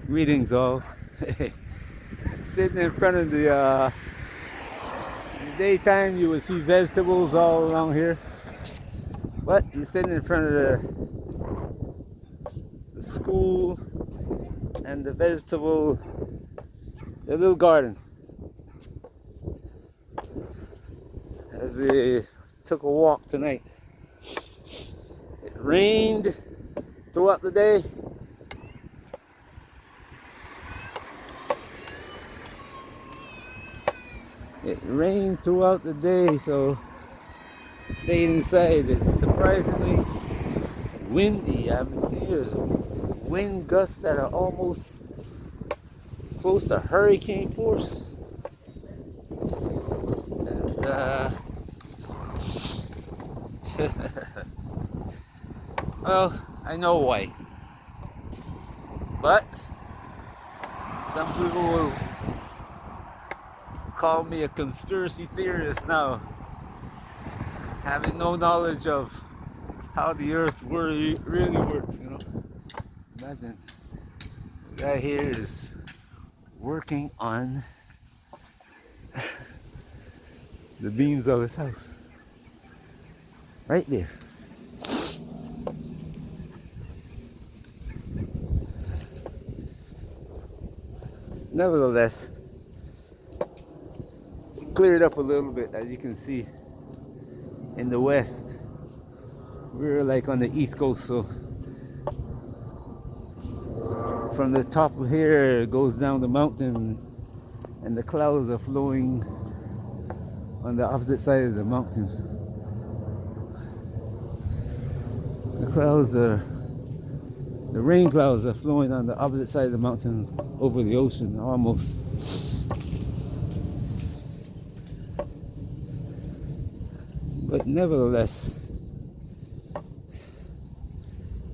Greetings all. Sitting in front of the daytime you will see vegetables all along here. But you're sitting in front of the school and the vegetable, the little garden. As we took a walk tonight. It rained throughout the day. It rained throughout the day, so stayed inside. It's surprisingly windy. I've seen there's wind gusts that are almost close to hurricane force. And well, I know why. But some people will call me a conspiracy theorist now, having no knowledge of how the earth really works, you know. Imagine the guy here is working on the beams of his house. Right there. Nevertheless, it cleared up a little bit, as you can see in the west. We're like on the east coast, so from the top of here it goes down the mountain and the clouds are flowing on the opposite side of the mountain. The rain clouds are flowing on the opposite side of the mountain over the ocean almost. But nevertheless,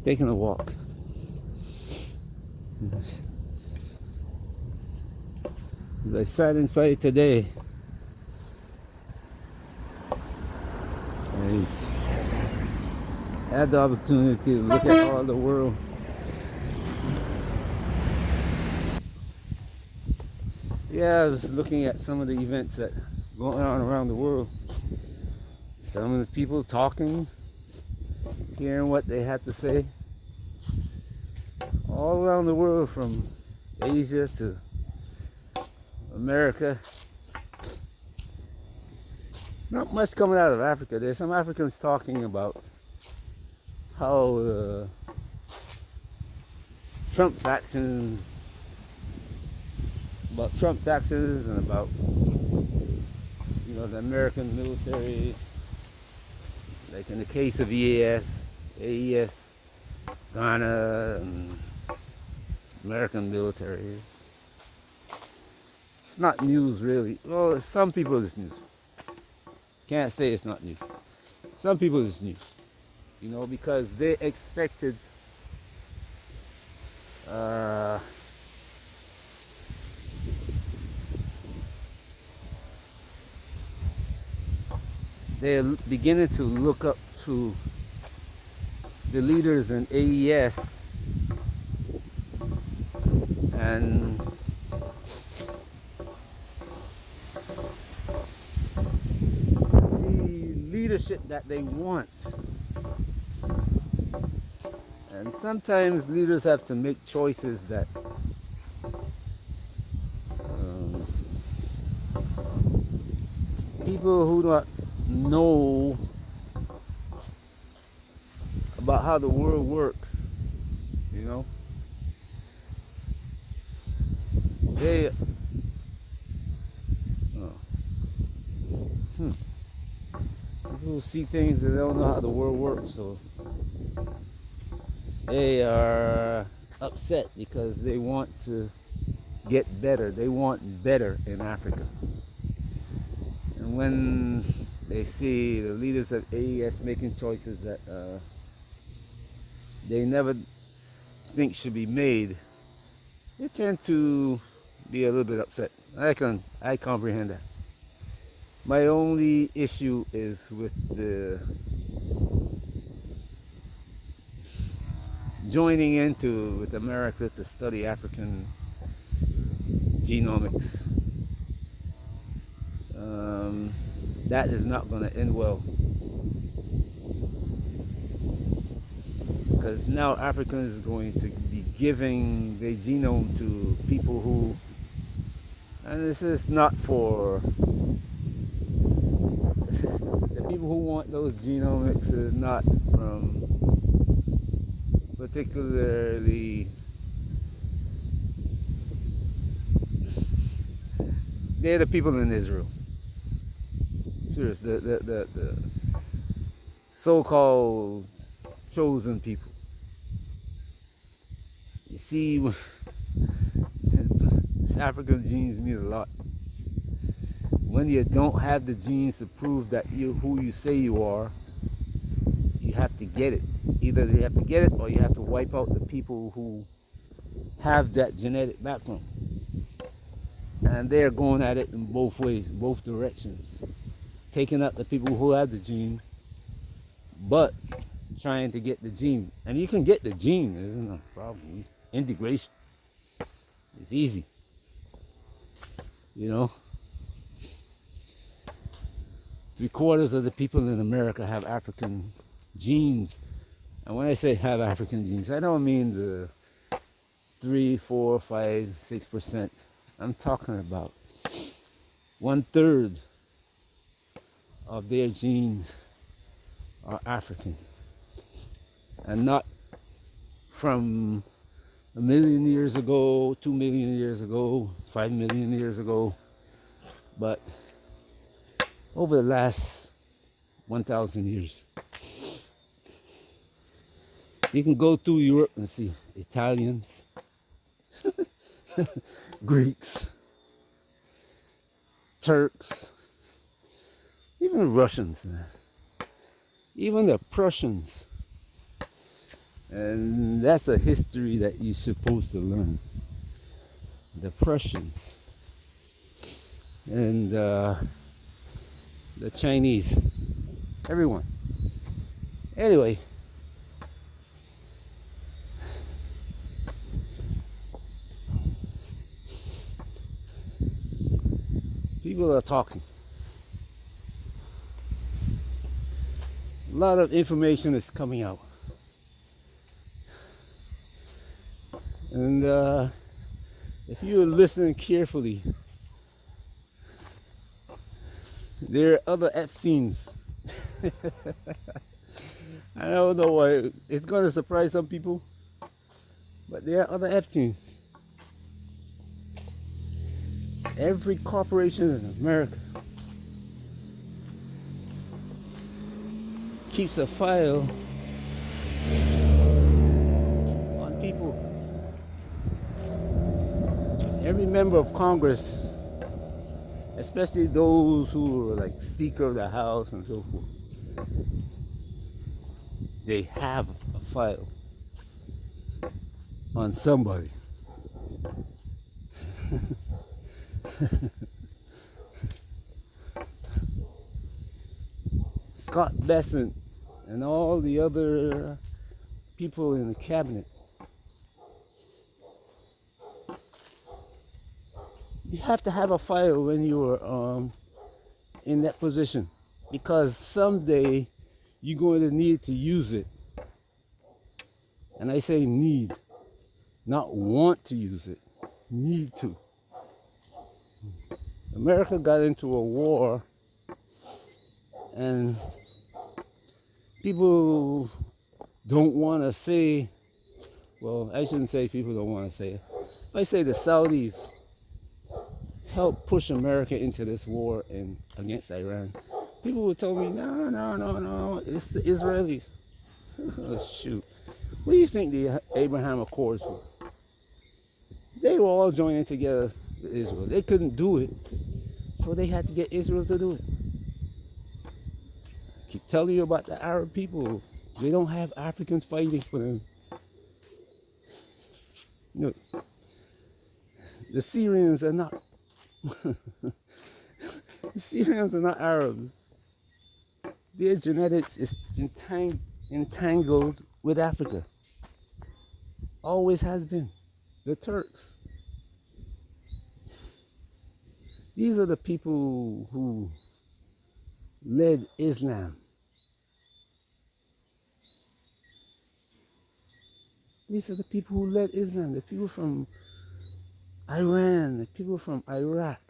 taking a walk. As I sat inside today, I had the opportunity to look at all the world. Yeah, I was looking at some of the events that going on around the world. Some of the people talking, hearing what they had to say. All around the world, from Asia to America. Not much coming out of Africa. There's some Africans talking about how Trump's actions, and about the American military, like in the case of AES, Ghana, and American military. It's not news really. Well, some people it's news. Can't say it's not news. Some people it's news. Because they expected they're beginning to look up to the leaders in AES and see leadership that they want. And sometimes leaders have to make choices that people who don't know about how the world works, they people see things that they don't know how the world works, so they are upset because they want to get better. They want better in Africa. And when they see the leaders of AES making choices that they never think should be made, they tend to be a little bit upset. I comprehend that. My only issue is with joining into with America to study African genomics. That is not going to end well, because now Africa is going to be giving their genome to people who, and this is not for the people who want those genomics, is not from particularly, they're the people in Israel. Serious, the so-called chosen people. You see, this African genes mean a lot. When you don't have the genes to prove that you who you say you are, you have to get it. Either you have to get it or you have to wipe out the people who have that genetic background. And they're going at it in both ways, both directions. Taking out the people who have the gene, but trying to get the gene. And you can get the gene, isn't a problem. Integration. It's easy. You know? 3/4 of the people in America have African genes. And when I say have African genes, I don't mean the 3, 4, 5, 6%. I'm talking about 1/3 of their genes are African, and not from 1 million years ago, 2 million years ago, 5 million years ago, but over the last 1,000 years. You can go through Europe and see Italians, Greeks, Turks, even Russians, man. Even the Prussians. And that's a history that you're supposed to learn. The Prussians. And the Chinese. Everyone. Anyway. People are talking. A lot of information is coming out. And if you're listening carefully, there are other Epsteins. I don't know why. It's going to surprise some people, but there are other Epsteins. Every corporation in America keeps a file on people. Every member of Congress, especially those who are like Speaker of the House and so forth, they have a file on somebody. Scott Bessent and all the other people in the cabinet. You have to have a file when you are in that position, because someday you're going to need to use it. And I say need, not want to use it, need to. America got into a war, and people don't want to say, well, I shouldn't say people don't want to say it. I say the Saudis helped push America into this war against Iran. People would tell me, no, it's the Israelis. Oh, shoot. What do you think the Abraham Accords were? They were all joining together with Israel. They couldn't do it, so they had to get Israel to do it. I keep telling you about the Arab people. They don't have Africans fighting for them. Look, the Syrians are not. The Syrians are not Arabs. Their genetics is entangled with Africa. Always has been. The Turks. These are the people who led Islam. These are the people who led Islam. The people from Iran, the people from Iraq,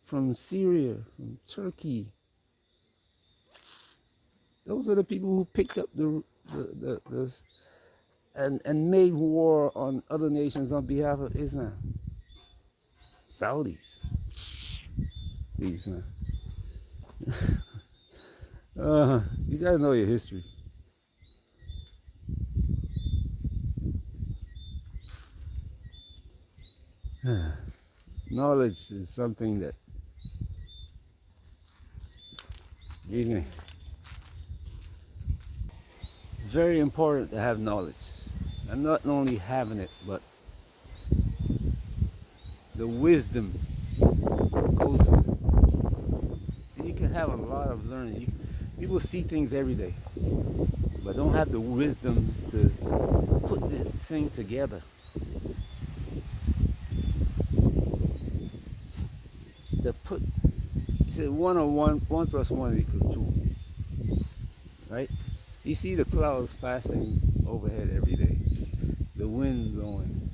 from Syria, from Turkey. Those are the people who picked up the and made war on other nations on behalf of Islam. Saudis. These, you gotta know your history. Knowledge is something that, excuse me, very important to have knowledge. And not only having it, but the wisdom goes with it. See, you can have a lot of learning. People see things every day, but don't have the wisdom to put the thing together. To put, you said 1 plus 1 equals 2, right? You see the clouds passing overhead every day, the wind blowing.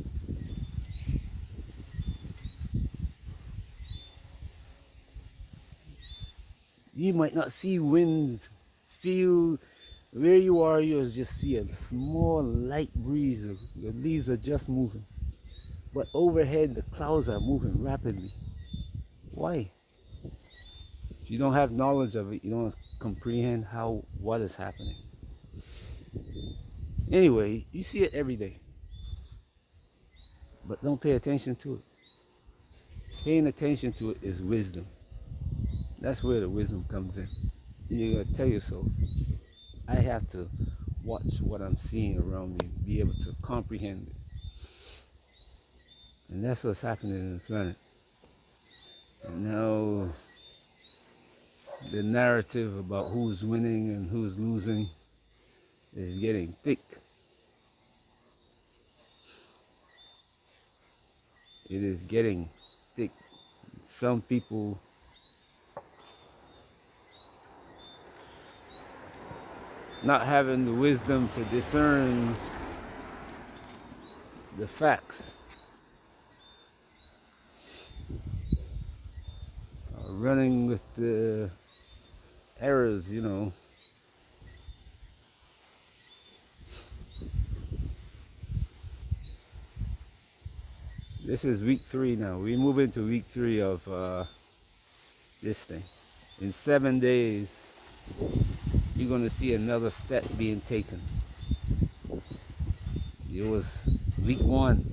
You might not see wind, feel where you are, you'll just see a small light breeze. The leaves are just moving. But overhead, the clouds are moving rapidly. Why? If you don't have knowledge of it, you don't comprehend what is happening. Anyway, you see it every day. But don't pay attention to it. Paying attention to it is wisdom. That's where the wisdom comes in. You're going to tell yourself, I have to watch what I'm seeing around me, be able to comprehend it. And that's what's happening in the planet. And now the narrative about who's winning and who's losing is getting thick. It is getting thick. Some people not having the wisdom to discern the facts, running with the errors, This is week 3 now. We move into week 3 of this thing. In 7 days, you're going to see another step being taken. It was week 1.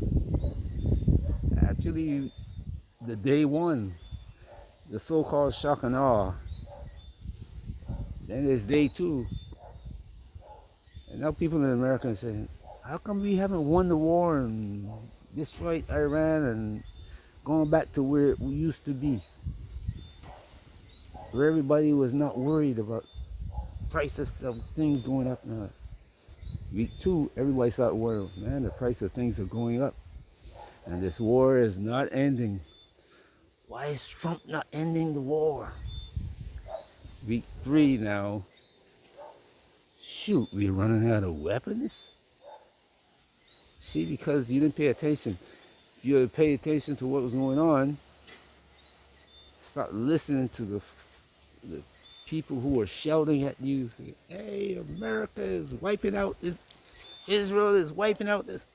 Actually, the day 1, the so-called shock and awe. Then there's day 2. And now people in America are saying, how come we haven't won the war and destroyed Iran and gone back to where we used to be? Where everybody was not worried about prices of things going up now. Week 2, everybody started worrying, man, the price of things are going up. And this war is not ending. Why is Trump not ending the war? Week 3 now, shoot, we're running out of weapons? See, because you didn't pay attention. If you had paid attention to what was going on, start listening to the people who are shouting at you, saying, hey, America is wiping out this, Israel is wiping out this.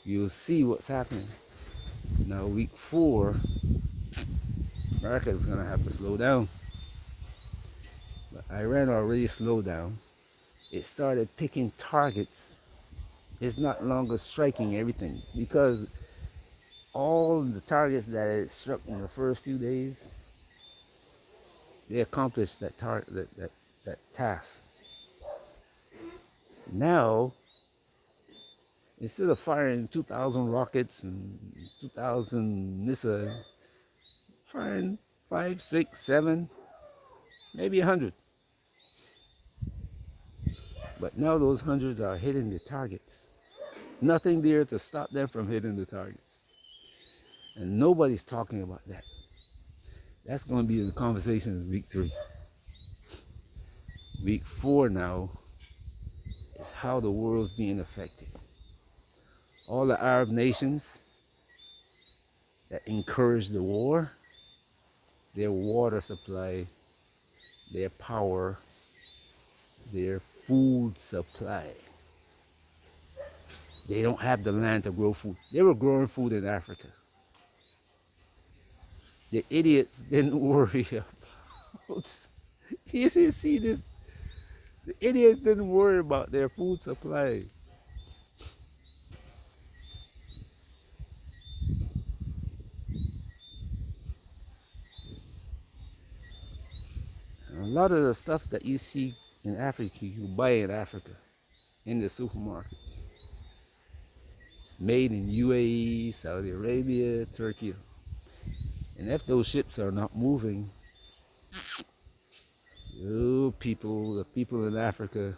You'll see what's happening. Now, week 4, America is going to have to slow down. But Iran already slowed down. It started picking targets. It's not longer striking everything, because all the targets that it struck in the first few days, they accomplished that task. Now, instead of firing 2,000 rockets and 2,000 missiles, firing 5, 6, 7, maybe 100. But now those hundreds are hitting the targets. Nothing there to stop them from hitting the targets. And nobody's talking about that. That's going to be the conversation in week 3. Week 4 now is how the world's being affected. All the Arab nations that encouraged the war, their water supply, their power, their food supply. They don't have the land to grow food. They were growing food in Africa. The idiots didn't worry about, you see this, the idiots didn't worry about their food supply. A lot of the stuff that you see in Africa, you buy in Africa, in the supermarkets. It's made in UAE, Saudi Arabia, Turkey. And if those ships are not moving, the people in Africa,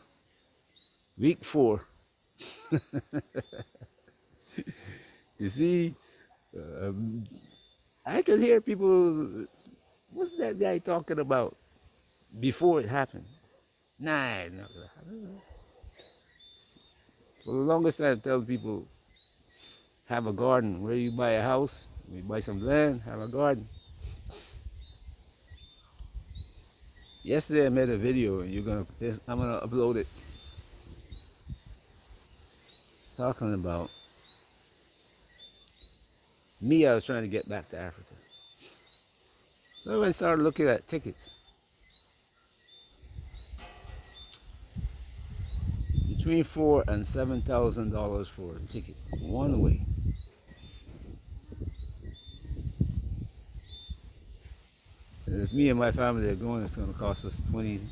week 4, you see, um, I could hear people, what's that guy talking about before it happened? Nah, not gonna happen. For the longest time, I tell people, have a garden. Where you buy a house, you buy some land, have a garden. Yesterday I made a video, and I'm gonna upload it, talking about me. I was trying to get back to Africa, so I started looking at tickets. Between $4,000 and $7,000 for a ticket, one way. And if me and my family are going, it's going to cost us between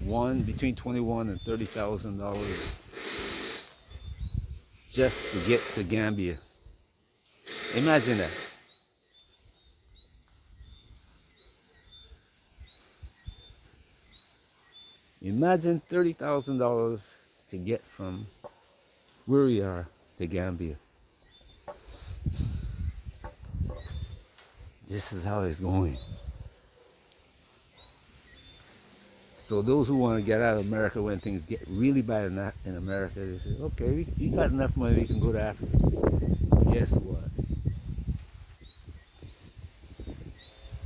$21,000 and $30,000 just to get to Gambia. Imagine that. Imagine $30,000 to get from where we are to Gambia. This is how it's going. So those who want to get out of America when things get really bad in America, they say, okay, we got enough money, we can go to Africa. Guess what?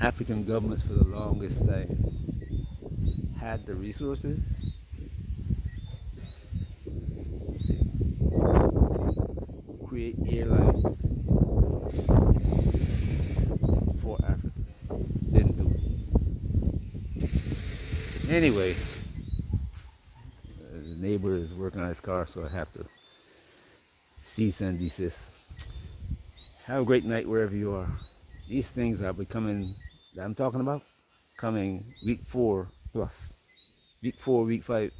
African governments for the longest time had the resources to create airlines for Africa. Didn't do it. Anyway, the neighbor is working on his car, so I have to cease and desist. Have a great night wherever you are. These things are becoming, that I'm talking about, coming week 4 plus. Week 4, week 5.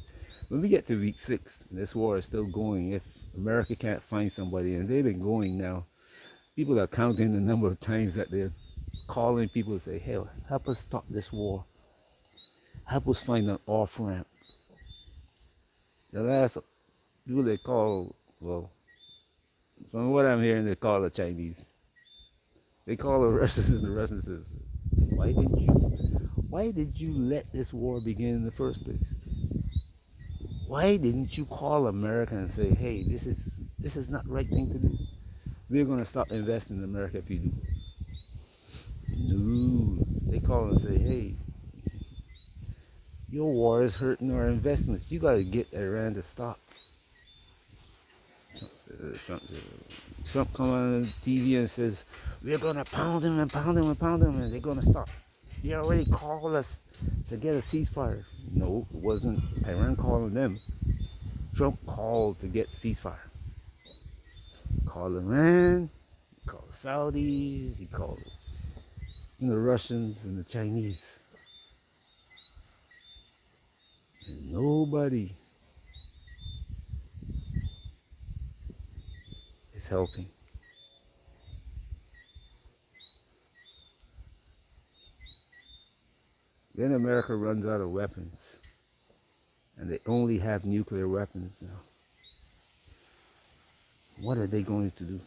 When we get to week 6, this war is still going. If America can't find somebody, and they've been going now, people are counting the number of times that they're calling people to say, hey, help us stop this war. Help us find an off-ramp. The last people they call, well, from what I'm hearing, they call the Chinese. They call the Russians, and the Russians says, why did you let this war begin in the first place? Why didn't you call America and say, hey, this is not the right thing to do? We're going to stop investing in America if you do. No, they call and say, hey, your war is hurting our investments. You got to get Iran to stop. Trump come on TV and says, we're going to pound him and pound him and pound him, and they're going to stop. They already called us to get a ceasefire. No, it wasn't Iran calling them. Trump called to get ceasefire. He called Iran, he called the Saudis, he called the Russians and the Chinese. And nobody is helping. Then America runs out of weapons. and they only have nuclear weapons now. What are they going to do?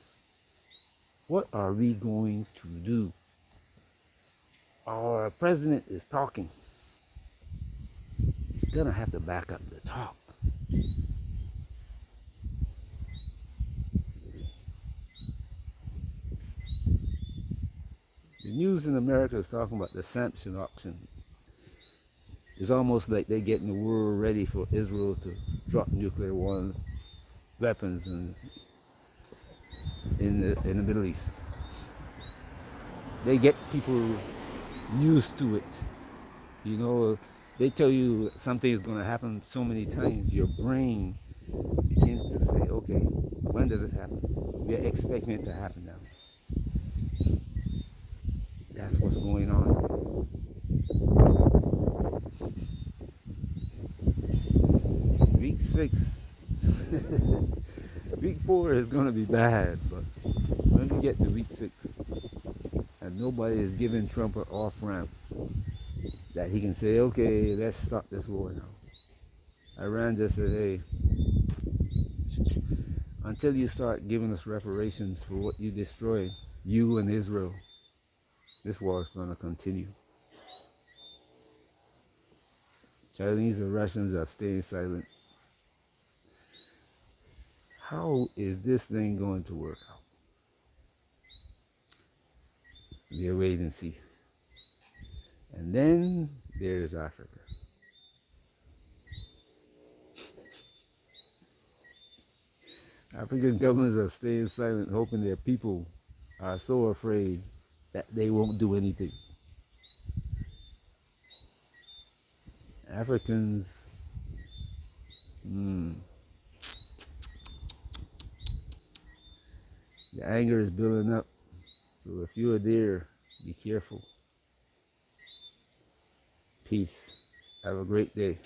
What are we going to do? Our president is talking. He's gonna have to back up the talk. The news in America is talking about the Samson option. It's almost like they're getting the world ready for Israel to drop nuclear weapons in the Middle East. They get people used to it. You know, they tell you something is going to happen so many times, your brain begins to say, okay, when does it happen? We're expecting it to happen now. That's what's going on. Week 6, week 4 is going to be bad, but when we get to week 6, and nobody is giving Trump an off ramp that he can say, okay, let's stop this war now. Iran just said, hey, until you start giving us reparations for what you destroyed, you and Israel, this war is going to continue. Chinese and Russians are staying silent. How is this thing going to work out? We'll wait and see. And then there's Africa. African governments are staying silent, hoping their people are so afraid that they won't do anything. Africans, the anger is building up. So if you are there, be careful. Peace. Have a great day.